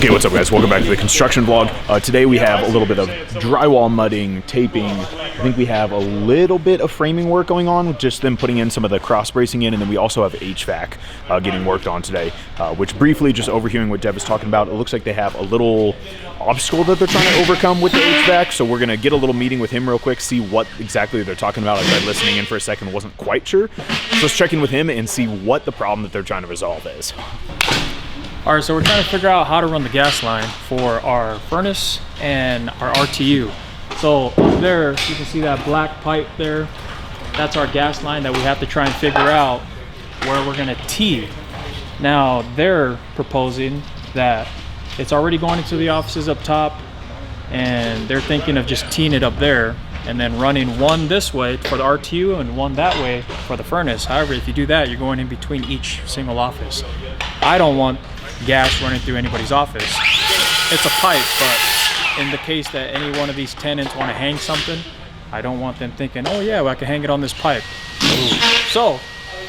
Okay, what's up guys? Welcome back to the construction vlog. Today we have a little bit of drywall mudding, taping. I think we have a little bit of framing work going on with just them putting in some of the cross bracing in, and then we also have HVAC getting worked on today, which briefly, just overhearing what Deb is talking about, it looks like they have a little obstacle that they're trying to overcome with the HVAC, so we're gonna get a little meeting with him real quick, see what exactly they're talking about. I tried listening in for a second, wasn't quite sure. So let's check in with him and see what the problem that they're trying to resolve is. All right, so we're trying to figure out how to run the gas line for our furnace and our RTU. So up there, you can see that black pipe there. That's our gas line that we have to try and figure out where we're gonna tee. Now, they're proposing that it's already going into the offices up top, and they're thinking of just teeing it up there and then running one this way for the RTU and one that way for the furnace. However, if you do that, you're going in between each single office. I don't want gas running through anybody's office. It's a pipe, but in the case that any one of these tenants want to hang something, I don't want them thinking, oh yeah, well, I can hang it on this pipe. So,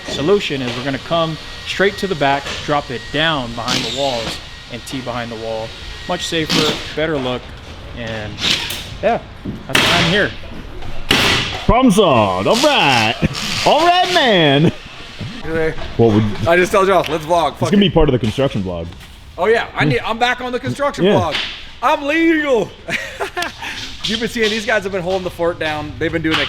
solution is we're gonna come straight to the back, drop it down behind the walls, and tee behind the wall. Much safer, better look, and yeah, that's why I'm here. Problem solved. All right, man. I just told y'all, let's vlog. It's gonna be part of the construction vlog. Oh yeah, I'm back on the construction vlog. I'm legal. You've been seeing these guys have been holding the fort down. They've been doing an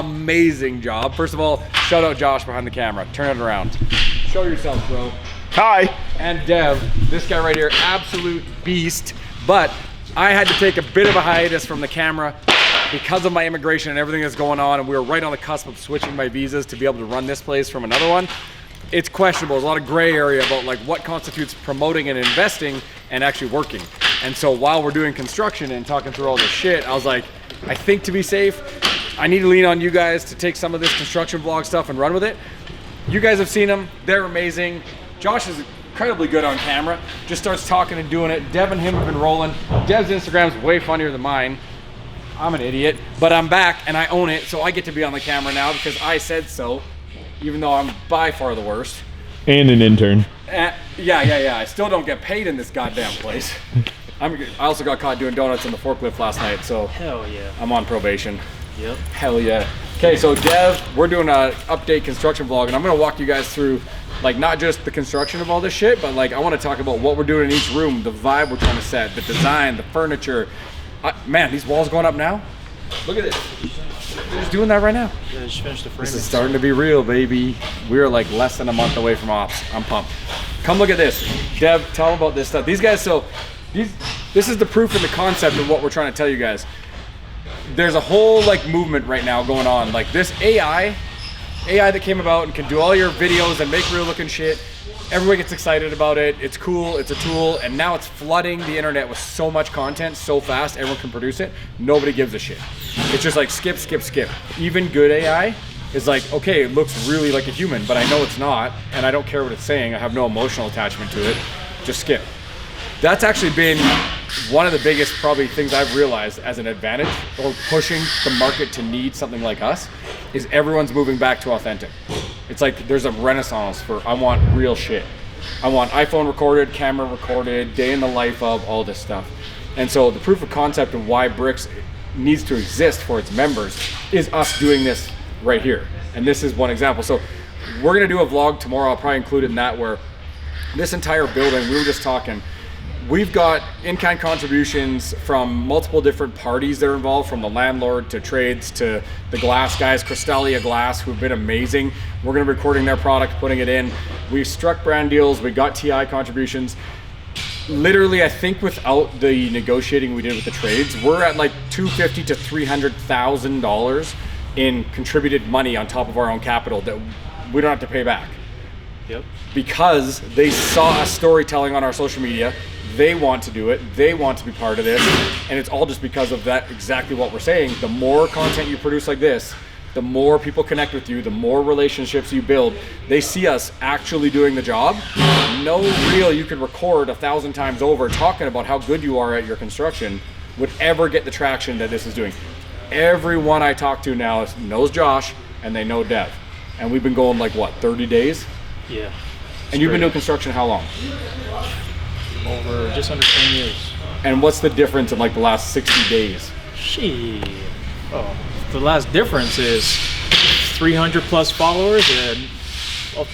amazing job. First of all, shout out Josh behind the camera. Turn it around. Show yourself, bro. Hi. And Dev, this guy right here, absolute beast. But I had to take a bit of a hiatus from the camera because of my immigration and everything that's going on, and we were right on the cusp of switching my visas to be able to run this place from another one. It's questionable. There's a lot of gray area about like what constitutes promoting and investing and actually working. And so while we're doing construction and talking through all this shit, I was like, I think to be safe, I need to lean on you guys to take some of this construction vlog stuff and run with it. You guys have seen them. They're amazing. Josh is incredibly good on camera. Just starts talking and doing it. Dev and him have been rolling. Dev's Instagram's way funnier than mine. I'm an idiot, but I'm back and I own it, so I get to be on the camera now because I said so, even though I'm by far the worst. And an intern. Yeah. I still don't get paid in this goddamn place. I also got caught doing donuts in the forklift last night, so Hell yeah. I'm on probation. Yep. Hell yeah. Okay, so Dev, we're doing an update construction vlog, and I'm gonna walk you guys through like not just the construction of all this shit, but like I want to talk about what we're doing in each room, the vibe we're trying to set, the design, the furniture. Man, these walls going up now? Look at this. They're just doing that right now. Yeah, just finished the framing. This is starting to be real, baby. We are like less than a month away from ops. I'm pumped. Come look at this. Deb, tell them about this stuff. These guys, this is the proof and the concept of what we're trying to tell you guys. There's a whole like movement right now going on. Like this AI that came about and can do all your videos and make real looking shit. Everyone gets excited about it. It's cool, it's a tool, and now it's flooding the internet with so much content so fast, everyone can produce it. Nobody gives a shit. It's just like skip. Even good AI is like, okay, it looks really like a human, but I know it's not, and I don't care what it's saying. I have no emotional attachment to it. Just skip. That's actually been one of the biggest probably things I've realized as an advantage or pushing the market to need something like us is everyone's moving back to authentic. It's like there's a renaissance for I want real shit. I want iPhone recorded, camera recorded, day in the life of, all this stuff. And so the proof of concept of why Bricks needs to exist for its members is us doing this right here. And this is one example. So we're gonna do a vlog tomorrow, I'll probably include it in that, where this entire building, we were just talking, we've got in-kind contributions from multiple different parties that are involved, from the landlord to trades to the glass guys, Crystalia Glass, who've been amazing. We're gonna be recording their product, putting it in. We've struck brand deals, we got TI contributions. Literally, I think without the negotiating we did with the trades, we're at like $250,000 to $300,000 in contributed money on top of our own capital that we don't have to pay back. Yep. Because they saw us storytelling on our social media. They want to do it, they want to be part of this, and it's all just because of that, exactly what we're saying. The more content you produce like this, the more people connect with you, the more relationships you build. They see us actually doing the job. No reel you could record 1,000 times over talking about how good you are at your construction would ever get the traction that this is doing. Everyone I talk to now knows Josh, and they know Dev. And we've been going like, what, 30 days? Yeah. And you've been doing construction how long? over just under 10 years. And what's the difference in like the last 60 days? Shit. Oh, the last difference is 300 plus followers and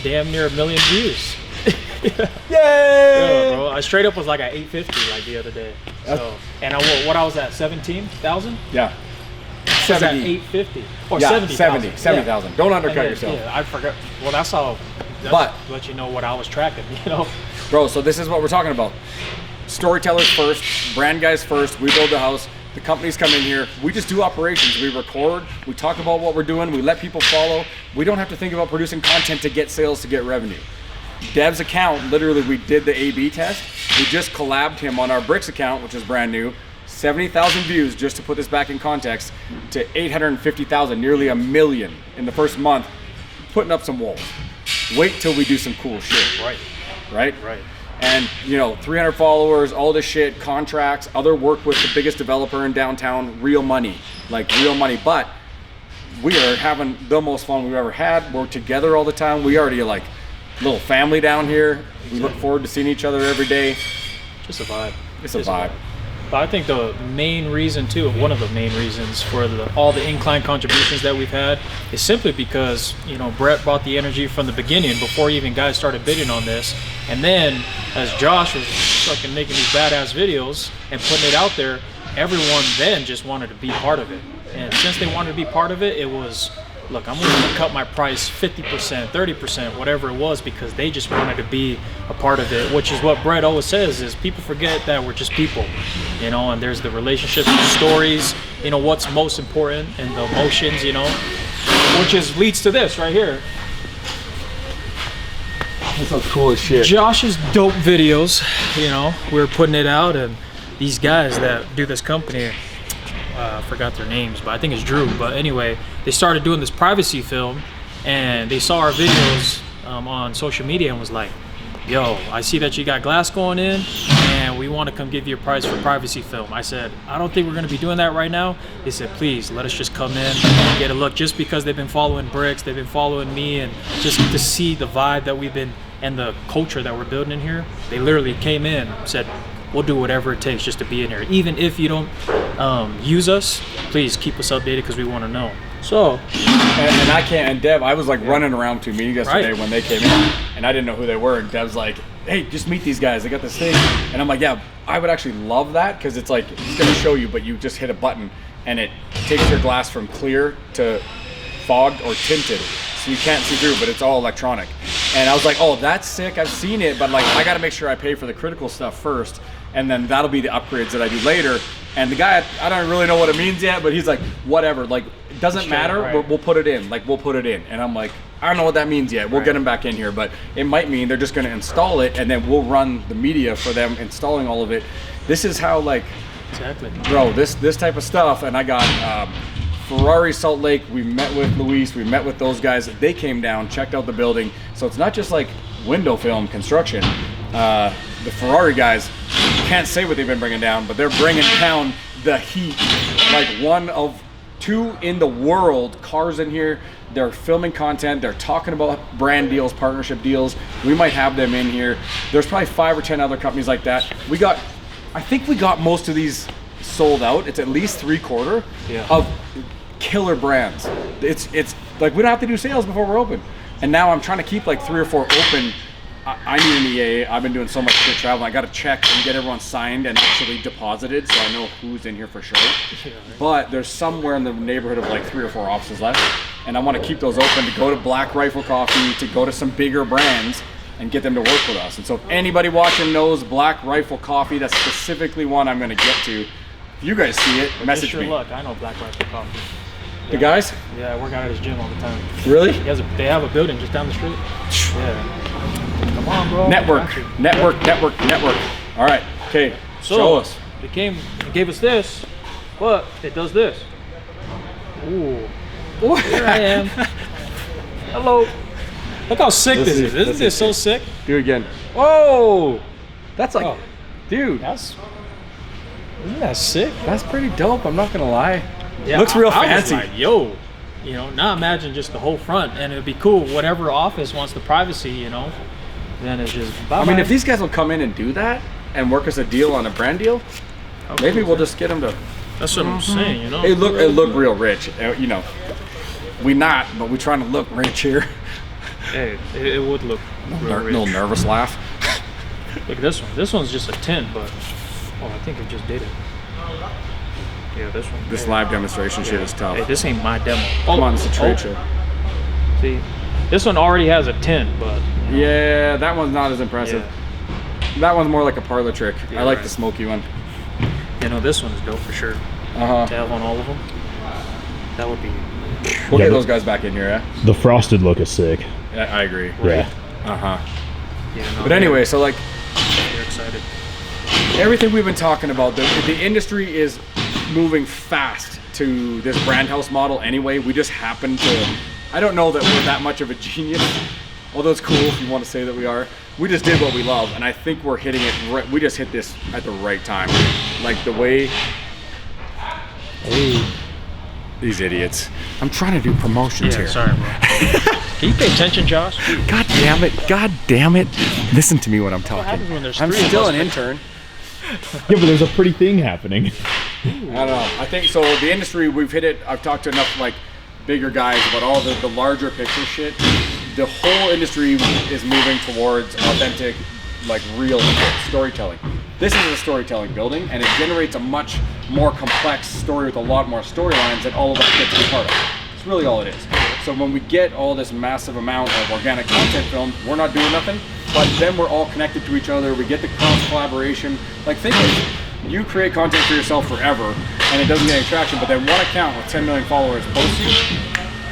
damn near 1 million views. Yay! Yeah, bro. I straight up was like at 850 like the other day. So, and what I was at 17,000. Yeah. I was at 850 or Yeah, 70,000. 70,000. Yeah. Don't undercut And yourself. Yeah, I forgot. Well, that's how. But let you know what I was tracking. You know. bro, so this is what we're talking about. Storytellers first, brand guys first. We build the house. The companies come in here. We just do operations. We record. We talk about what we're doing. We let people follow. We don't have to think about producing content to get sales, to get revenue. Dev's account, literally, we did the A/B test. We just collabed him on our Bricks account, which is brand new. 70,000 views, just to put this back in context, to 850,000, nearly 1 million in the first month, putting up some walls. Wait till we do some cool shit. Right. Right? Right. And, 300 followers, all this shit, contracts, other work with the biggest developer in downtown, real money. Like, real money. But we are having the most fun we've ever had. We're together all the time. We already are like little family down here. We look forward to seeing each other every day. Just a vibe. It's a vibe. But I think the main reason too, one of the main reasons for all the incline contributions that we've had is simply because, Brett brought the energy from the beginning before even guys started bidding on this. And then as Josh was fucking making these badass videos and putting it out there, everyone then just wanted to be part of it. And since they wanted to be part of it, it was, look, I'm willing to cut my price 50%, 30%, whatever it was, because they just wanted to be a part of it, which is what Brett always says, is people forget that we're just people, and there's the relationships, the stories, what's most important, and the emotions, which leads to this right here. That's so cool as shit. Josh's dope videos, we're putting it out, and these guys that do this company, I forgot their names, but I think it's Drew. But anyway, they started doing this privacy film, and they saw our videos on social media and was like, yo, I see that you got glass going in, and we want to come give you a price for privacy film. I said, I don't think we're going to be doing that right now. They said, please, let us just come in and get a look, just because they've been following Bricks, they've been following me, and just to see the vibe that we've been, and the culture that we're building in here. They literally came in, said, we'll do whatever it takes just to be in here. Even if you don't use us, please keep us updated, because we want to know. So, and I can't, and Dev, I was like running around to meetings yesterday when they came in, and I didn't know who they were, and Dev's like, hey, just meet these guys, they got this thing. And I'm like, yeah, I would actually love that, because it's like, it's gonna show you, but you just hit a button, and it takes your glass from clear to fogged or tinted, so you can't see through, but it's all electronic. And I was like, oh, that's sick, I've seen it, but like, I gotta make sure I pay for the critical stuff first, and then that'll be the upgrades that I do later. And the guy, I don't really know what it means yet, but he's like, whatever, like, it doesn't matter, right. we'll put it in, like, we'll put it in. And I'm like, I don't know what that means yet, we'll get him back in here, but it might mean they're just gonna install it, and then we'll run the media for them installing all of it. This is how, like, exactly, bro, this type of stuff. And I got Ferrari Salt Lake, we met with Luis, we met with those guys, they came down, checked out the building. So it's not just like window film construction. The Ferrari guys, can't say what they've been bringing down, but they're bringing down the heat. Like, one of 2 in the world cars in here. They're filming content, they're talking about brand deals, partnership deals. We might have them in here. There's probably 5 or 10 other companies like that. I think we got most of these sold out. It's at least 3/4 of killer brands. It's like, we don't have to do sales before we're open. And now I'm trying to keep like 3 or 4 open. I need an EA. I've been doing so much shit traveling. I got to check and get everyone signed and actually deposited, so I know who's in here for sure. But there's somewhere in the neighborhood of like 3 or 4 offices left, and I want to keep those open to go to Black Rifle Coffee, to go to some bigger brands and get them to work with us. And so if anybody watching knows Black Rifle Coffee, that's specifically one I'm going to get to. If you guys see it, message me. Look, I know Black Rifle Coffee. The guys? Yeah, I work out at his gym all the time. Really? They have a building just down the street. Yeah. Come on, bro. Network. All right. Okay. So, show us. It gave us this, but it does this. Ooh. Here I am. Hello. Look how sick this is. Isn't this so sick? Do it again. Whoa. That's like, dude. Isn't that sick? That's pretty dope. I'm not gonna lie. Yeah, looks real I fancy. was like, yo, now imagine just the whole front, and it'd be cool. Whatever office wants the privacy, then it's just. Bye-bye. I mean, if these guys will come in and do that, and work us a deal on a brand deal, maybe we'll just get them to. That's what I'm saying, you know. It look real rich, you know. We not, but we trying to look rich here. Hey, it would look real rich. Little nervous laugh. Look at this one. This one's just a tint, but I think it just did it. Yeah, this one. This live demonstration shit is tough. Hey, this ain't my demo. Come on, it's a trade show. See, this one already has a tint, but you know. Yeah, that one's not as impressive. Yeah. That one's more like a parlor trick. Yeah, I like right. the smoky one. You know, this one's dope for sure. Uh-huh. To have on all of them, that would be. We'll get those guys back in here, yeah? The frosted look is sick. Yeah, I agree. Yeah. Uh-huh. Yeah, no, But anyway, so like, we're excited. everything we've been talking about, the industry is moving fast to this brand house model anyway. We just happen to, I don't know that we're that much of a genius, although it's cool if you want to say that we are. We just did what we love, and I think we're hitting it right. We just hit this at the right time. Like the way, these idiots. I'm trying to do promotions here. Sorry, bro. Can you pay attention, Josh? God damn it. God damn it. Listen to me when I'm talking. happens when there's I'm three of still us? an intern. Yeah, but there's a pretty thing happening. I don't know. I think so. The industry, we've hit it. I've talked to enough like bigger guys about all the larger picture shit. The whole industry is moving towards authentic, like real storytelling. This is a storytelling building, and it generates a much more complex story with a lot more storylines that all of us get to be part of. It's really all it is. So when we get all this massive amount of organic content filmed, we're not doing nothing, but then we're all connected to each other. We get the cross collaboration. Like think of it, you create content for yourself forever, and it doesn't get any traction, but then one account with 10 million followers posts you,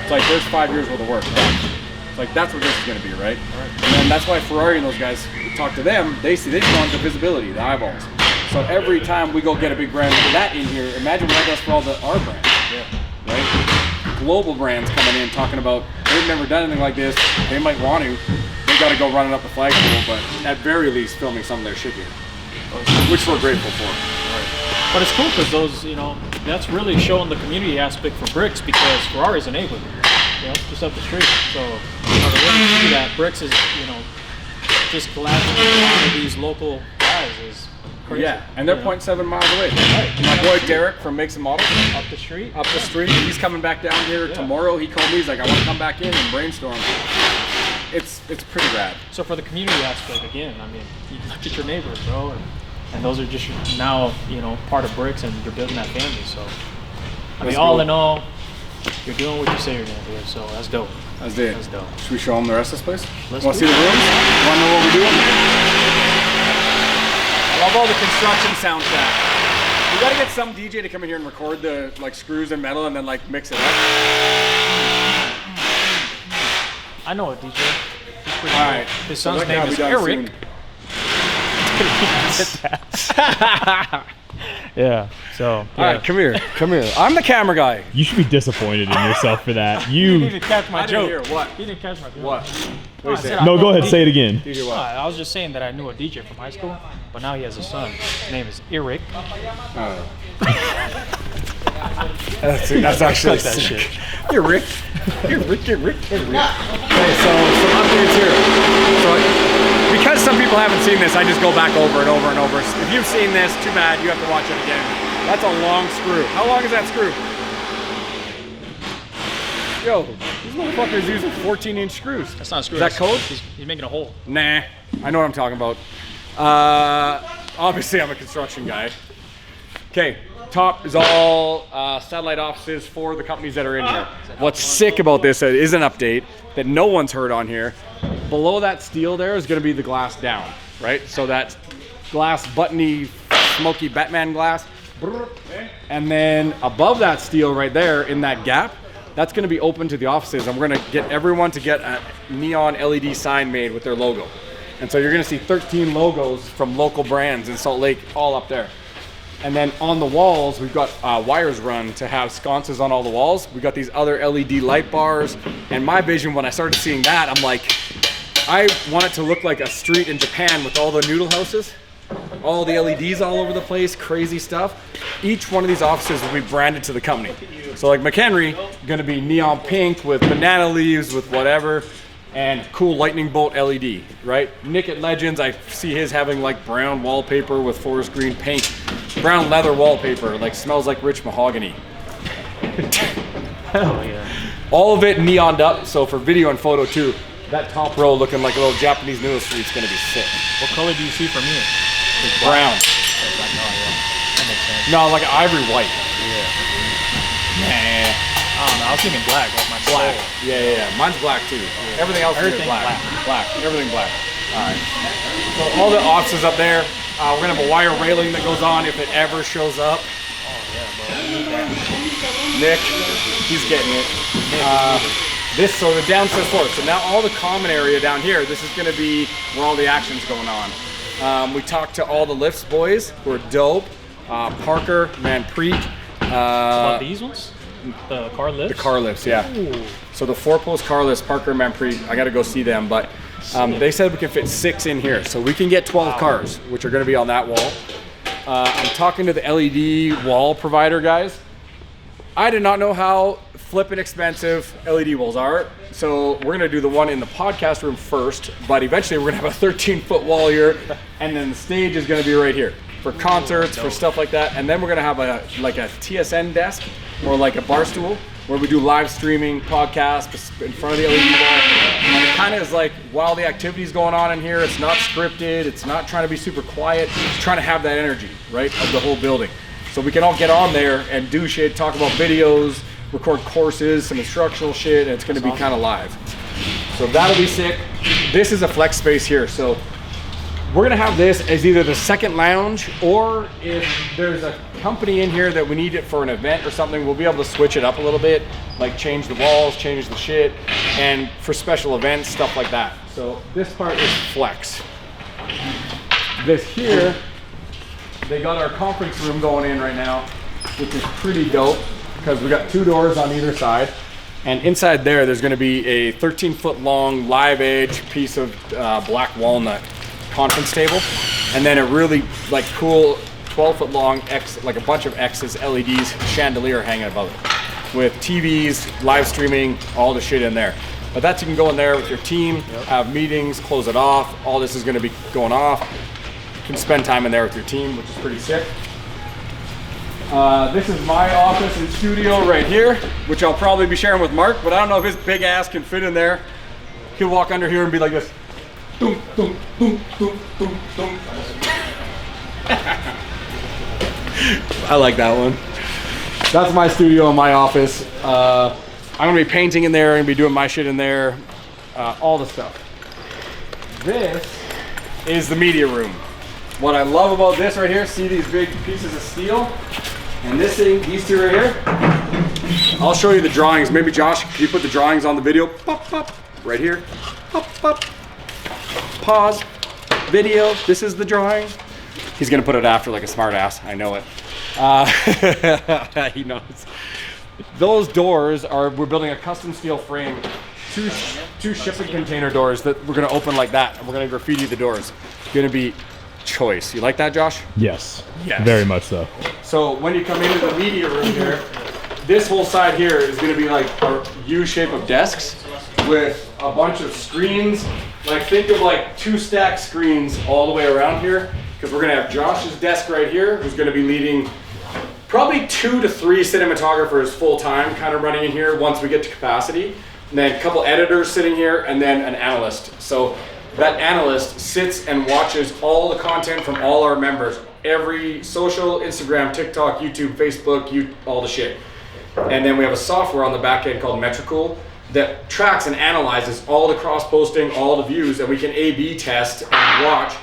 it's like there's 5 years worth of work done. It's like that's what this is going to be, right? And then that's why Ferrari and those guys, talk to them, they just want the visibility, the eyeballs. So every time we go get a big brand like that in here, imagine what that does for all our brands, right? Global brands coming in talking about they've never done anything like this. They might want to. They got to go running up the flagpole, but at very least filming some of their shit here, which we're grateful for. But it's cool because those, you know, that's really showing the community aspect for Bricks because Ferrari's a neighborhood, you know, just up the street. So you know, to really see that Bricks is, you know, just collaborating with these local guys is crazy. Yeah, and they're 0.7 miles away. Right. My boy Derek from Makes and Models. Up the street. Up the street. He's coming back down here tomorrow. He called me. He's like, I want to come back in and brainstorm. It's pretty rad. So for the community aspect, again, I mean, you look at your neighbors, bro, and those are just now, you know, part of Bricks, and you're building that family. So, I mean, all in all, you're doing what you say you're gonna do. So that's dope. That's it. That's dope. Should we show them the rest of this place? Let's Want to do see the it. rooms? Want to know what we're doing? I love all the construction sound track. We gotta get some DJ to come in here and record the like screws and metal and then like mix it up. I know a DJ. He's pretty All cool. right. His So son's that name can is be done Eric. soon. Yeah. So. All right, come here. Come here. I'm the camera guy. You should be disappointed in yourself for that. He You didn't catch my I joke. didn't hear what. He didn't catch my joke. What? No, I said no, I go know a ahead, say it again. DJ No, what? I was just saying that I knew a DJ from high school, but now he has a son. His name is Eric. That's actually Fuck that sick. shit. Hey, Rick. Hey, Rick. Hey, Rick. Hey, Rick. Okay, so some updates here. So, because some people haven't seen this, I just go back over and over and over. If you've seen this, too bad, you have to watch it again. That's a long screw. How long is that screw? Yo, these motherfuckers using 14-inch screws. That's not a screw. Is that code? He's making a hole. Nah, I know what I'm talking about. Obviously, I'm a construction guy. Okay, top is all satellite offices for the companies that are in here. What's sick about this is an update that no one's heard on here. Below that steel there is going to be the glass down, right? So that glass, buttony, smoky Batman glass. And then above that steel right there in that gap, that's going to be open to the offices, and we're going to get everyone to get a neon LED sign made with their logo. And so you're going to see 13 logos from local brands in Salt Lake all up there. And then on the walls, we've got wires run to have sconces on all the walls. We've got these other LED light bars. And my vision, when I started seeing that, I'm like, I want it to look like a street in Japan with all the noodle houses. All the LEDs all over the place, crazy stuff. Each one of these offices will be branded to the company. So like McHenry, gonna be neon pink with banana leaves with whatever. and cool lightning bolt LED, right? Nick at Legends, I see his having like brown wallpaper with forest green paint, brown leather wallpaper, like smells like rich mahogany. Hell yeah. All of it neoned up, so for video and photo too, that top row looking like a little Japanese noodle street's gonna be sick. What color do you see from me? Brown. That makes sense. No, like ivory white. Yeah. Nah. I don't know. I was thinking black, like my Black. soul. Yeah. Mine's black too. Everything else is Everything black. Black. Everything black. All right. So all the offices up there. We're gonna have a wire railing that goes on if it ever shows up. Oh yeah, bro. I need that. Nick, he's getting it. So the downstairs floor. So now all the common area down here. This is gonna be where all the action's going on. We talked to all the lifts boys who are dope. Parker, Manpreet. About these ones? The car lifts? The car lifts, yeah. Ooh. So the 4-post car lifts, Parker and Manpreet, I got to go see them, but they said we can fit 6 in here. So we can get 12 cars, which are going to be on that wall. I'm talking to the LED wall provider guys. I did not know how flippin' expensive LED walls are. So we're going to do the one in the podcast room first, but eventually we're going to have a 13-foot wall here, and then the stage is going to be right here for concerts, for stuff like that. And then we're going to have a TSN desk or like a bar stool where we do live streaming podcasts in front of the LED wall. And it kind of is like, while the activity's going on in here, it's not scripted, it's not trying to be super quiet, it's trying to have that energy, right, of the whole building. So we can all get on there and do shit, talk about videos, record courses, some instructional shit, and it's gonna be kind of live. So that'll be sick. This is a flex space here. So we're gonna have this as either the second lounge, or if there's a company in here that we need it for an event or something, we'll be able to switch it up a little bit, like change the walls, change the shit, and for special events, stuff like that. So this part is flex. This here, they got our conference room going in right now, which is pretty dope because we got 2 doors on either side. And inside there's gonna be a 13-foot long live edge piece of black walnut conference table, and then a really like cool 12-foot long X, like a bunch of X's LEDs chandelier hanging above it with TVs, live streaming, all the shit in there. But that's, you can go in there with your team, have meetings, close it off. All this is going to be going off. You can spend time in there with your team, which is pretty sick. This is my office and studio right here, which I'll probably be sharing with Mark, but I don't know if his big ass can fit in there. He'll walk under here and be like this. Doom, doom, doom, doom, doom, doom. I like that one. That's my studio and my office. I'm gonna be painting in there, and be doing my shit in there, all the stuff. This is the media room. What I love about this right here, see these big pieces of steel? And this thing, these two right here, I'll show you the drawings. Maybe Josh, can you put the drawings on the video? Pop, pop, right here. Pop, pop. Pause. Video. This is the drawing. He's gonna put it after like a smart ass. I know it. He knows. Those doors are, we're building a custom steel frame, two shipping container doors that we're gonna open like that, and we're gonna graffiti the doors. Gonna be choice. You like that, Josh? Yes. Yes. Very much so. So when you come into the media room here, this whole side here is gonna be like a U shape of desks with a bunch of screens. Like, think of like 2 stacked screens all the way around here, because we're gonna have Josh's desk right here, who's gonna be leading probably 2 to 3 cinematographers full time, kind of running in here once we get to capacity. And then a couple editors sitting here, and then an analyst. So that analyst sits and watches all the content from all our members, every social, Instagram, TikTok, YouTube, Facebook, all the shit. And then we have a software on the back end called Metricool that tracks and analyzes all the cross-posting, all the views, and we can A/B test and watch.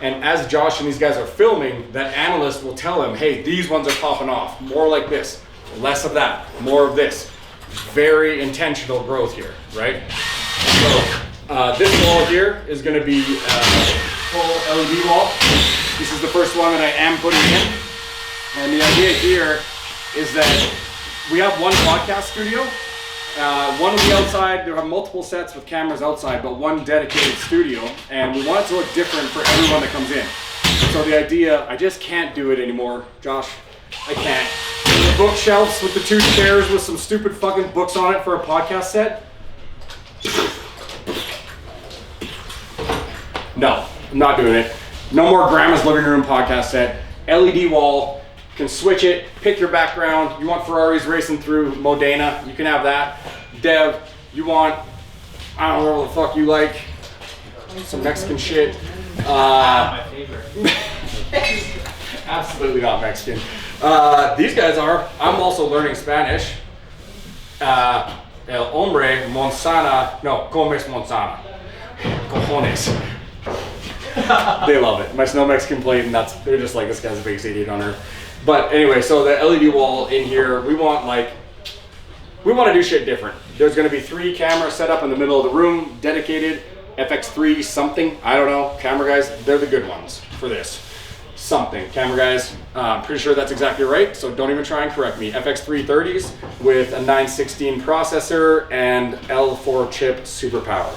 And as Josh and these guys are filming, that analyst will tell him, hey, these ones are popping off. More like this, less of that, more of this. Very intentional growth here, right? So this wall here is gonna be a full LED wall. This is the first one that I am putting in. And the idea here is that we have one podcast studio. One on the outside, there are multiple sets with cameras outside, but one dedicated studio, and we want it to look different for everyone that comes in. So the idea, I just can't do it anymore, Josh, I can't. The bookshelves with the 2 chairs with some stupid fucking books on it for a podcast set. I'm not doing it. No more grandma's living room podcast set. LED wall, can switch it, pick your background. You want Ferraris racing through Modena, you can have that. Dev, you want, I don't know what the fuck you like, some Mexican shit. My favorite. Absolutely not Mexican. These guys are. I'm also learning Spanish. El hombre Monsana, no, comes Monsana. Cojones. They love it. My snow Mexican plate, and they're just like, this guy's the biggest idiot on earth. But anyway, so the LED wall in here, we want to do shit different. There's going to be 3 cameras set up in the middle of the room, dedicated FX3 something. I don't know. Camera guys, they're the good ones for this. Something. Camera guys, pretty sure that's exactly right, so don't even try and correct me. FX330s with a 916 processor and L4 chip super power.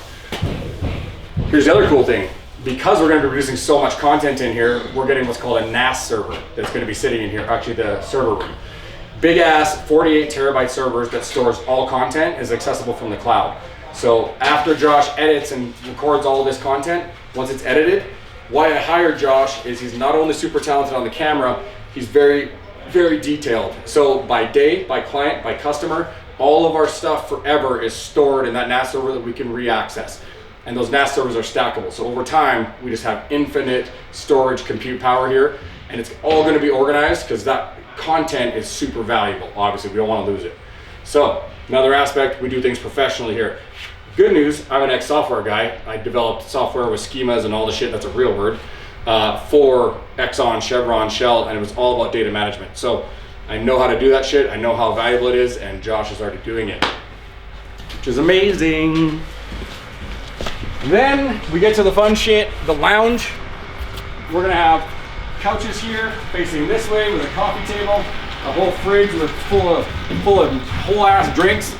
Here's the other cool thing. Because we're going to be producing so much content in here, we're getting what's called a NAS server that's going to be sitting in here, actually the server room. Big ass 48 terabyte servers that stores all content is accessible from the cloud. So after Josh edits and records all of this content, once it's edited, why I hired Josh is he's not only super talented on the camera, he's very, very detailed. So by day, by client, by customer, all of our stuff forever is stored in that NAS server that we can re-access. And those NAS servers are stackable. So over time, we just have infinite storage compute power here, and it's all gonna be organized because that content is super valuable. Obviously, we don't wanna lose it. So another aspect, we do things professionally here. Good news, I'm an ex-software guy. I developed software with schemas and all the shit, that's a real word, for Exxon, Chevron, Shell, and it was all about data management. So I know how to do that shit, I know how valuable it is, and Josh is already doing it, which is amazing. Then we get to the fun shit, the lounge. We're gonna have couches here facing this way with a coffee table, a whole fridge with full of whole ass drinks,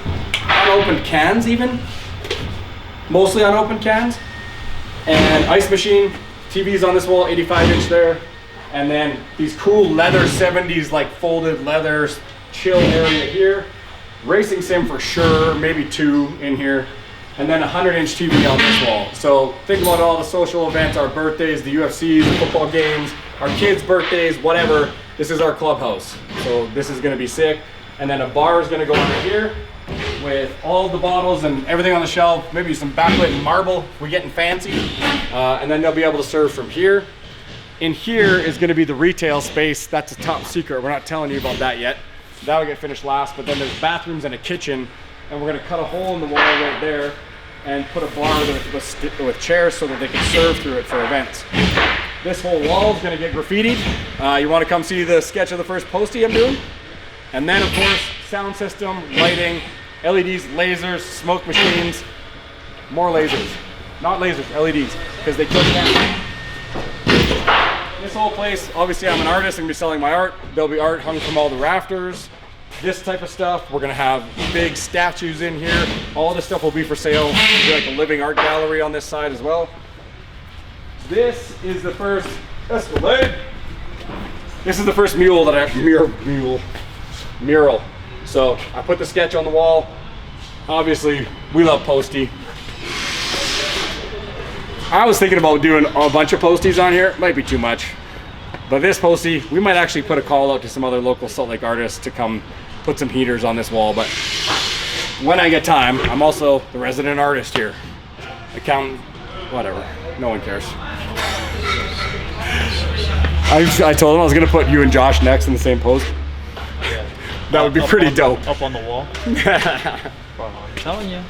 unopened cans even, mostly unopened cans, and ice machine, TVs on this wall, 85-inch there, and then these cool leather 70s like folded leather chill area here, racing sim for sure, maybe 2 in here. And then a 100-inch TV on this wall. So think about all the social events, our birthdays, the UFCs, the football games, our kids' birthdays, whatever. This is our clubhouse. So this is gonna be sick. And then a bar is gonna go under here with all the bottles and everything on the shelf, maybe some backlit marble if we're getting fancy. And then they'll be able to serve from here. In here is gonna be the retail space. That's a top secret. We're not telling you about that yet. That'll get finished last, but then there's bathrooms and a kitchen. And we're gonna cut a hole in the wall right there and put a bar with chairs so that they can serve through it for events. This whole wall is gonna get graffitied. You wanna come see the sketch of the first postie I'm doing? And then of course, sound system, lighting, LEDs, lasers, smoke machines, more lasers. Not lasers, LEDs, because they kill camera. This whole place, obviously I'm an artist, I'm gonna be selling my art. There'll be art hung from all the rafters. This type of stuff, we're gonna have big statues in here. All this stuff will be for sale. There'll be like a living art gallery on this side as well. This is the first Escalade. This is the first mural that mural. So I put the sketch on the wall. Obviously, we love postie. I was thinking about doing a bunch of posties on here. Might be too much. But this postie, we might actually put a call out to some other local Salt Lake artists to come put some heaters on this wall. But when I get time, I'm also the resident artist here. Accountant, whatever. No one cares. I told him I was gonna put you and Josh next in the same post. That would be pretty dope. Up on the wall. I'm telling you,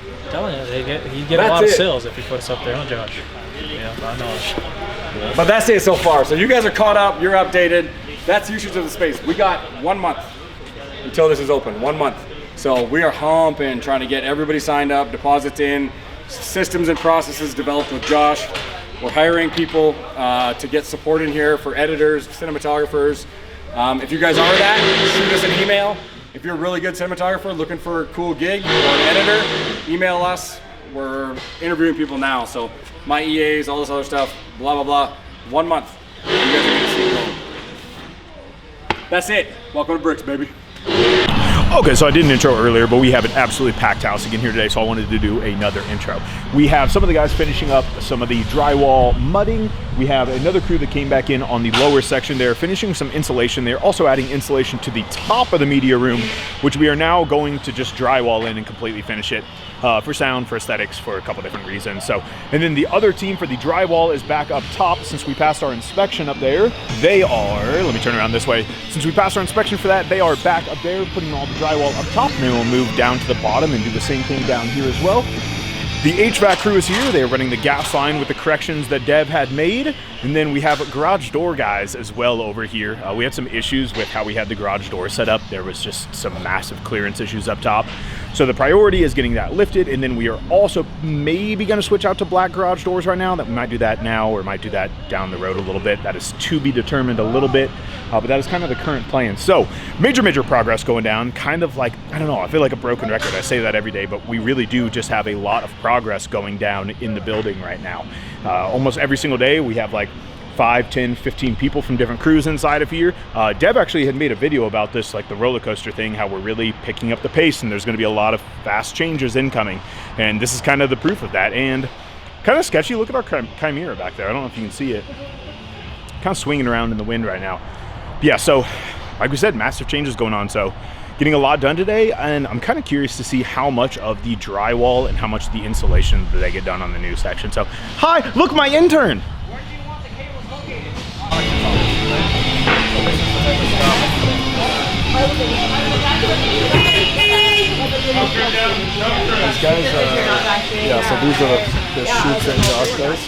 he'd get a lot of sales if he puts up there, huh, Josh? Yeah, I know. But that's it so far. So you guys are caught up, you're updated. That's usage of the space. We got 1 month until this is open, 1 month. So we are humping, trying to get everybody signed up, deposits in, systems and processes developed with Josh. We're hiring people to get support in here for editors, cinematographers. If you guys are that, shoot us an email. If you're a really good cinematographer looking for a cool gig or an editor, email us. We're interviewing people now. So my EAs, all this other stuff, blah, blah, blah. 1 month. You guys are gonna see it. That's it. Welcome to Bricks, baby. Okay, so I did an intro earlier, but we have an absolutely packed house again here today, so I wanted to do another intro. We have some of the guys finishing up some of the drywall mudding. We have another crew that came back in on the lower section there, finishing some insulation. They're also adding insulation to the top of the media room, which we are now going to just drywall in and completely finish it for sound, for aesthetics, for a couple different reasons. So, and then the other team for the drywall is back up top. Since we passed our inspection up there, they are, let me turn around this way. Since we passed our inspection for that, they are back up there putting all the drywall up top, and then we'll move down to the bottom and do the same thing down here as well. The HVAC crew is here. They are running the gas line with the corrections that Dev had made. And then we have garage door guys as well over here. We had some issues with how we had the garage door set up. There was just some massive clearance issues up top. So the priority is getting that lifted. And then we are also maybe going to switch out to black garage doors right now. That we might do that now or might do that down the road a little bit. That is to be determined a little bit. But that is kind of the current plan. So major progress going down. Kind of like, I don't know, I feel like a broken record. I say that every day, but we really do just have a lot of progress going down in the building right now. Almost every single day we have like 5, 10, 15 people from different crews inside of here. Deb actually had made a video about this, like the roller coaster thing, how we're really picking up the pace and there's going to be a lot of fast changes incoming. And this is kind of the proof of that. And kind of sketchy. Look at our Chimera back there. I don't know if you can see it. Kind of swinging around in the wind right now. But yeah, so like we said, massive changes going on. So getting a lot done today, and I'm kind of curious to see how much of the drywall and how much of the insulation that they get done on the new section. So, hi, look, my intern. Where do you want the cables located? These guys yeah, so these are the shoots that Josh does.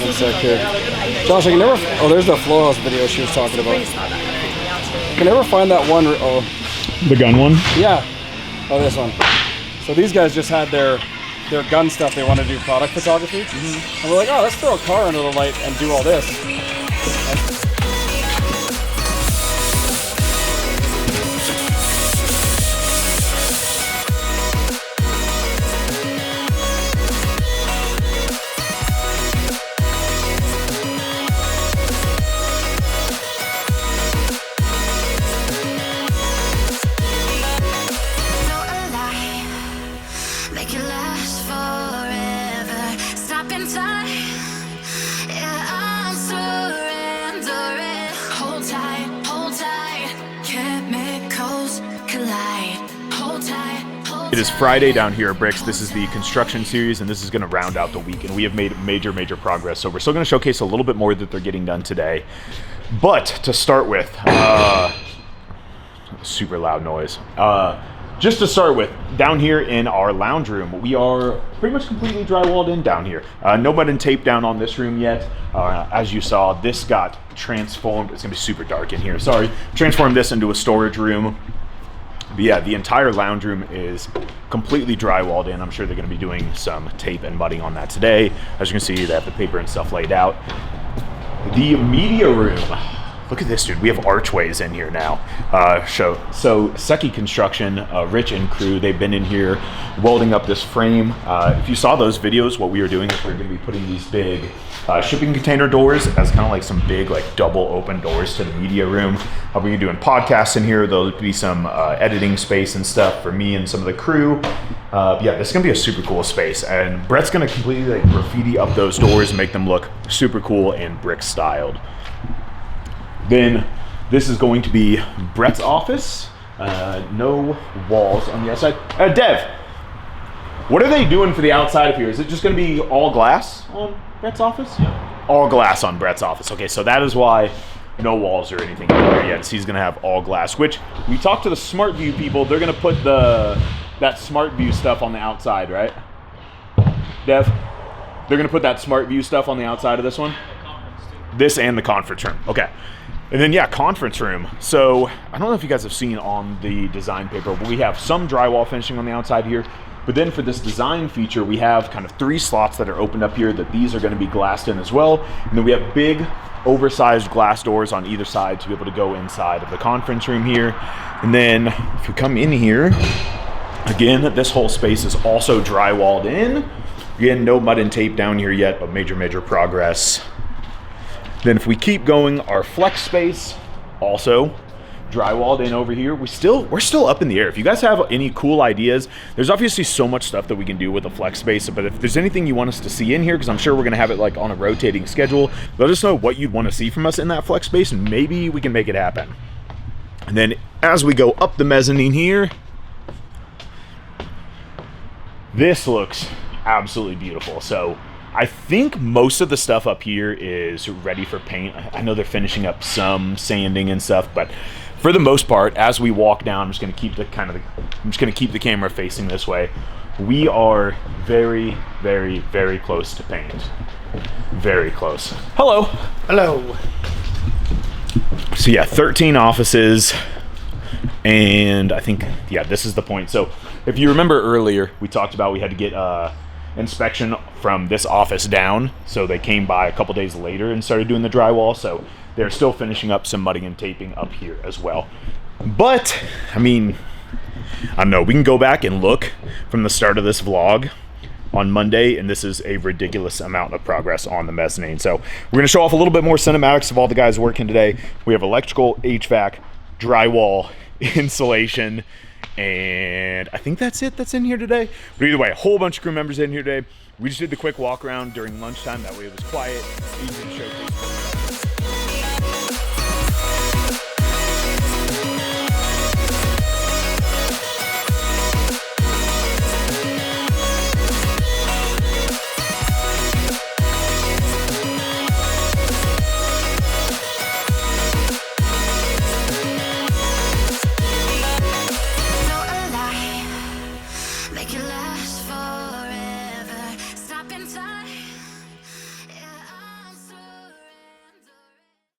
One sec here. Josh, I can never, oh, there's the flow house video she was talking about. I can never find that one, oh. The gun one? Yeah. Oh, this one. So these guys just had their gun stuff. They want to do product photography. And we're like, oh, let's throw a car under the light and do all this. It is Friday down here at Bricks. This is the construction series, and this is going to round out the week, and we have made major progress. So we're still going to showcase a little bit more that they're getting done today. But to start with, super loud noise. Just to start with, down here in our lounge room, we are pretty much completely drywalled in down here. No mud and tape down on this room yet. As you saw, this got transformed. It's going to be super dark in here, sorry. Transformed this into a storage room. But yeah, the entire lounge room is completely drywalled in. I'm sure they're going to be doing some tape and mudding on that today. As you can see, they have the paper and stuff laid out. The media room. Look at this, dude. We have archways in here now. So Seki Construction, Rich and crew, they've been in here welding up this frame. If you saw those videos, what we were doing is we're going to be putting these big shipping container doors as kind of like some big like double open doors to the media room. We're going to be doing podcasts in here. There'll be some editing space and stuff for me and some of the crew. Yeah, this is going to be a super cool space. And Brett's going to completely like graffiti up those doors and make them look super cool and brick styled. Then this is going to be Brett's office. No walls on the outside. Dev, what are they doing for the outside of here? Is it just going to be all glass on Brett's office? Yep. All glass on Brett's office. Okay, so that is why no walls or anything in there yet. So he's going to have all glass, which we talked to the Smart View people. They're going to put that Smart View stuff on the outside, right? Dev? They're going to put that Smart View stuff on the outside of this one? This and the conference room. Okay. And then, yeah, conference room. So I don't know if you guys have seen on the design paper, but we have some drywall finishing on the outside here. But then for this design feature, we have kind of 3 slots that are opened up here that these are going to be glassed in as well. And then we have big, oversized glass doors on either side to be able to go inside of the conference room here. And then if we come in here, again, this whole space is also drywalled in. Again, no mud and tape down here yet, but major progress. Then if we keep going, our flex space also drywalled in over here. We're still up in the air. If you guys have any cool ideas, there's obviously so much stuff that we can do with the flex space, but if there's anything you want us to see in here, because I'm sure we're gonna have it like on a rotating schedule, let us know what you'd want to see from us in that flex space, and maybe we can make it happen. And then as we go up the mezzanine here, this looks absolutely beautiful. So I think most of the stuff up here is ready for paint. I know they're finishing up some sanding and stuff, but for the most part, as we walk down, I'm just going to keep the camera facing this way. We are very, very, very close to paint. Very close. Hello. Hello. So yeah, 13 offices, and I think, yeah, this is the point. So if you remember earlier, we talked about we had to get inspection from this office down, so they came by a couple days later and started doing the drywall. So they're still finishing up some mudding and taping up here as well. But I mean, I don't know, we can go back and look from the start of this vlog on Monday, and this is a ridiculous amount of progress on the mezzanine. So we're going to show off a little bit more cinematics of all the guys working today. We have electrical, HVAC, drywall, insulation, and I think that's it that's in here today. But either way, a whole bunch of crew members in here today. We just did the quick walk around during lunchtime. That way it was quiet. Easy to showcase.